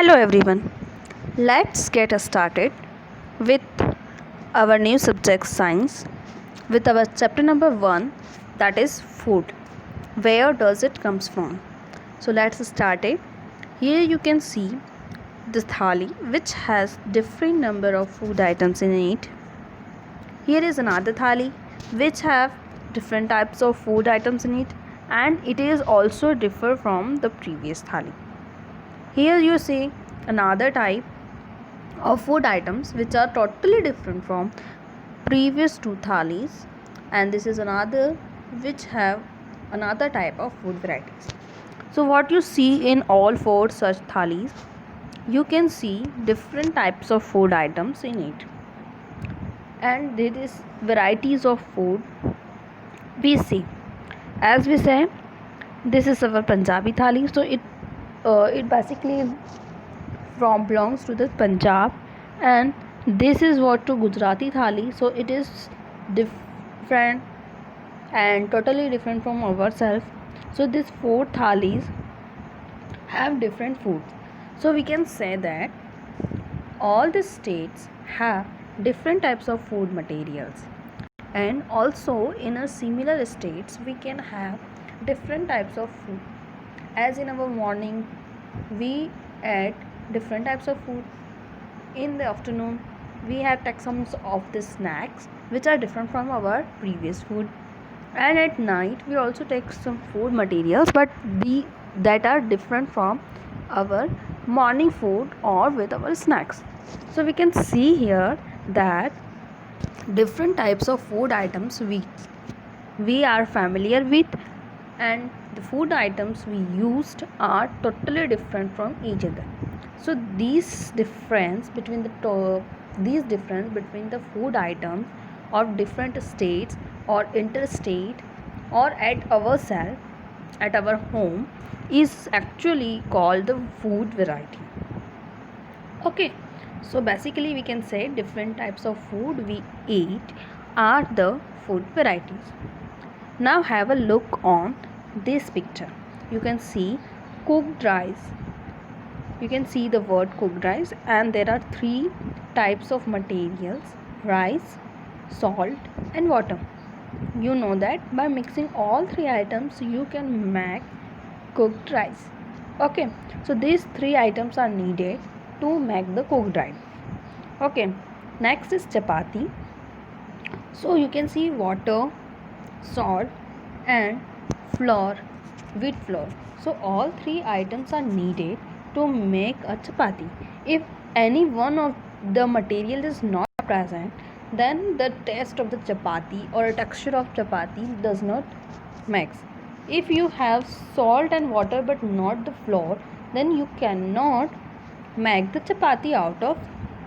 Hello everyone. Let's get started with our new subject science with our chapter number 1, that is food. Where does it comes from? So let's start it. Here you can see the thali which has different number of food items in it. Here is another thali which have different types of food items in it, and it is also differ from the previous thali. Here you see another type of food items which are totally different from previous two thalis, and this is another which have another type of food varieties. So what you see in all four such thalis, you can see different types of food items in it, and there is varieties of food we see. As we say, this is our Punjabi thali, so it basically belongs to the Punjab, and this is what to Gujarati thali, so it is different and totally different from ourselves. So these four thalis have different foods, so we can say that all the states have different types of food materials, and also in a similar states we can have different types of food. As in our morning we eat different types of food, in the afternoon we have take some of the snacks which are different from our previous food, and at night we also take some food materials but that are different from our morning food or with our snacks. So we can see here that different types of food items we are familiar with, and the food items we used are totally different from each other. So these difference between the food items of different states or interstate or at ourselves at our home is actually called the food variety. Okay, so basically we can say different types of food we eat are the food varieties. Now have a look on this picture. You can see cooked rice. You can see the word cooked rice, and there are three types of materials: rice, salt and water. You know that by mixing all three items you can make cooked rice. Okay, so these three items are needed to make the cooked rice. Okay, next is chapati. So you can see water, salt and flour, wheat flour. So all three items are needed to make a chapati. If any one of the material is not present, then the taste of the chapati or texture of chapati does not mix. If you have salt and water but not the flour, then you cannot make the chapati out of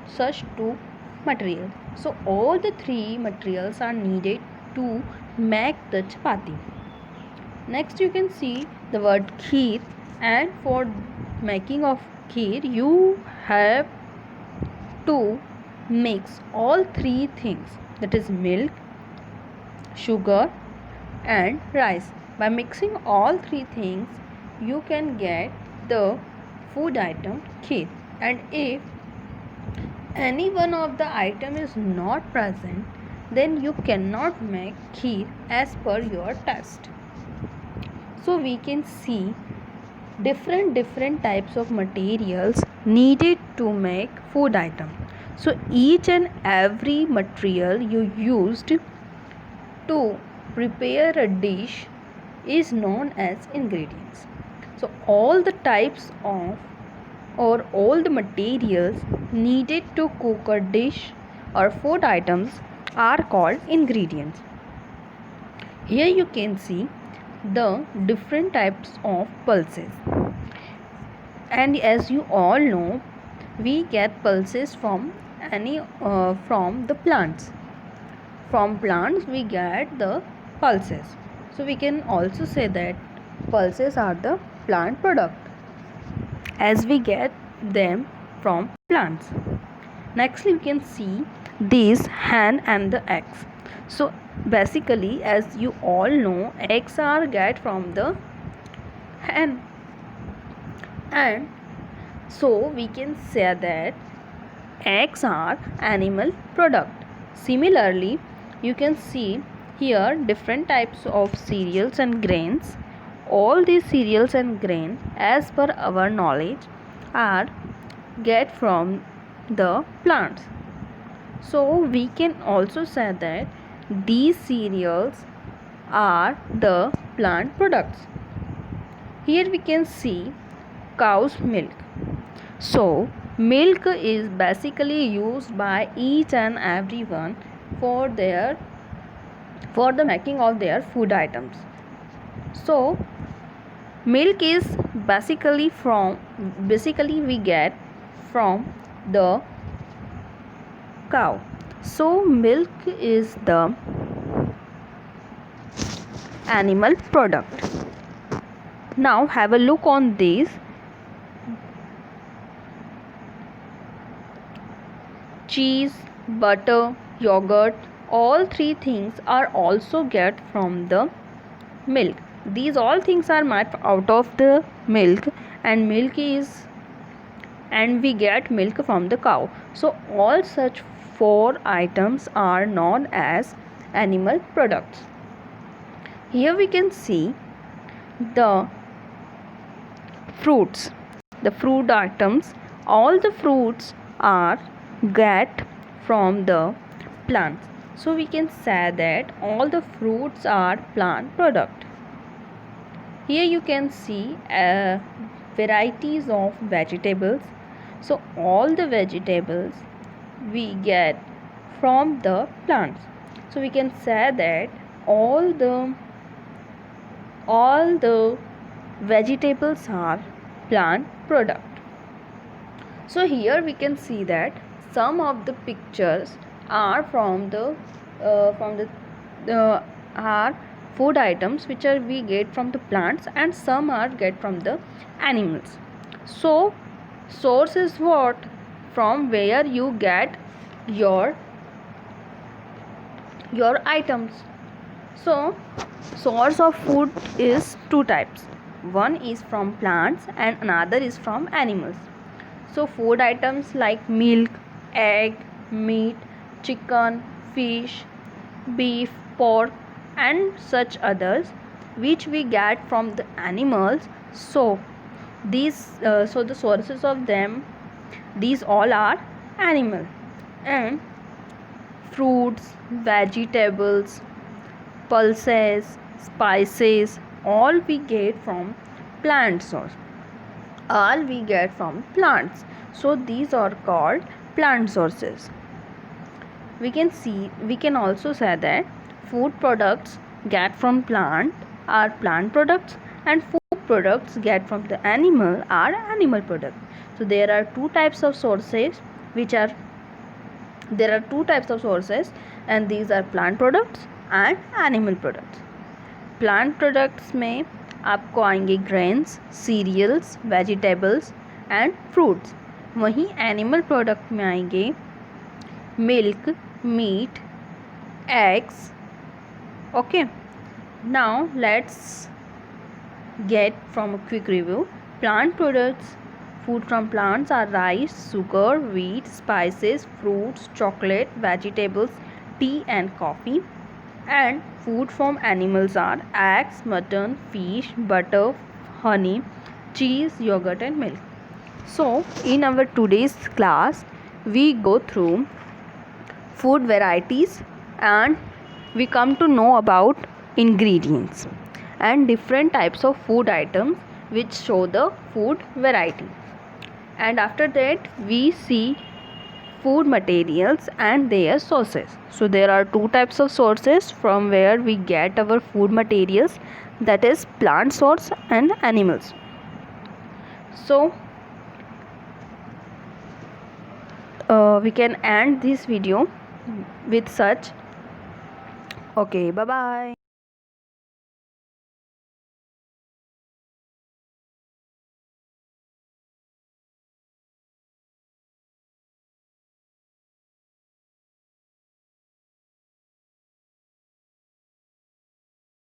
such two materials. So all the three materials are needed to make the chapati. Next you can see the word kheer, and for making of kheer you have to mix all three things, that is milk, sugar and rice. By mixing all three things you can get the food item kheer, and if any one of the item is not present, then you cannot make kheer as per your taste. So we can see different types of materials needed to make food item. So each and every material you used to prepare a dish is known as ingredients. So all the types of or all the materials needed to cook a dish or food items are called ingredients. Here you can see the different types of pulses, and as you all know, we get pulses from from the plants. From plants we get the pulses, so we can also say that pulses are the plant product as we get them from plants. Next we can see these hen and the eggs. So basically, as you all know, eggs are get from the hen, and So we can say that eggs are animal product. Similarly, you can see here different types of cereals and grains. All these cereals and grain, as per our knowledge, are get from the plants. So we can also say that these cereals are the plant products. Here we can see cow's milk. So milk is basically used by each and everyone for the making of their food items. So milk is basically we get from the cow. So milk is the animal product. Now have a look on this. Cheese, butter, yogurt, all three things are also get from the milk. These all things are made out of the milk, and we get milk from the cow. So all such four items are known as animal products. Here we can see the fruits, the fruit items. All the fruits are get from the plants. So we can say that all the fruits are plant product. Here you can see varieties of vegetables. So all the vegetables we get from the plants. So we can say that all the vegetables are plant product. So here we can see that some of the pictures are from the are food items which are we get from the plants, and some are get from the animals. So source is what? From where you get your items. So source of food is two types. One is from plants and another is from animals. So food items like milk, egg, meat, chicken, fish, beef, pork and such others which we get from the animals. So the sources of them, these all are animal. And fruits, vegetables, pulses, spices, all we get from plant source. All we get from plants. So these are called plant sources. We can also say that food products get from plant are plant products, and food products get from the animal are animal products. So there are two types of sources, and these are plant products and animal products. Plant products में आपको आएंगे grains, cereals, vegetables and fruits. वहीं animal product में आएंगे milk, meat, eggs. Okay, now let's get from a quick review. Plant products, food from plants are rice, sugar, wheat, spices, fruits, chocolate, vegetables, tea and coffee. And food from animals are eggs, mutton, fish, butter, honey, cheese, yogurt and milk. So in our today's class we go through food varieties, and we come to know about ingredients and different types of food items which show the food variety. And after that we see food materials and their sources. So there are two types of sources from where we get our food materials, that is plant source and animals. So we can end this video with such. Okay, bye bye.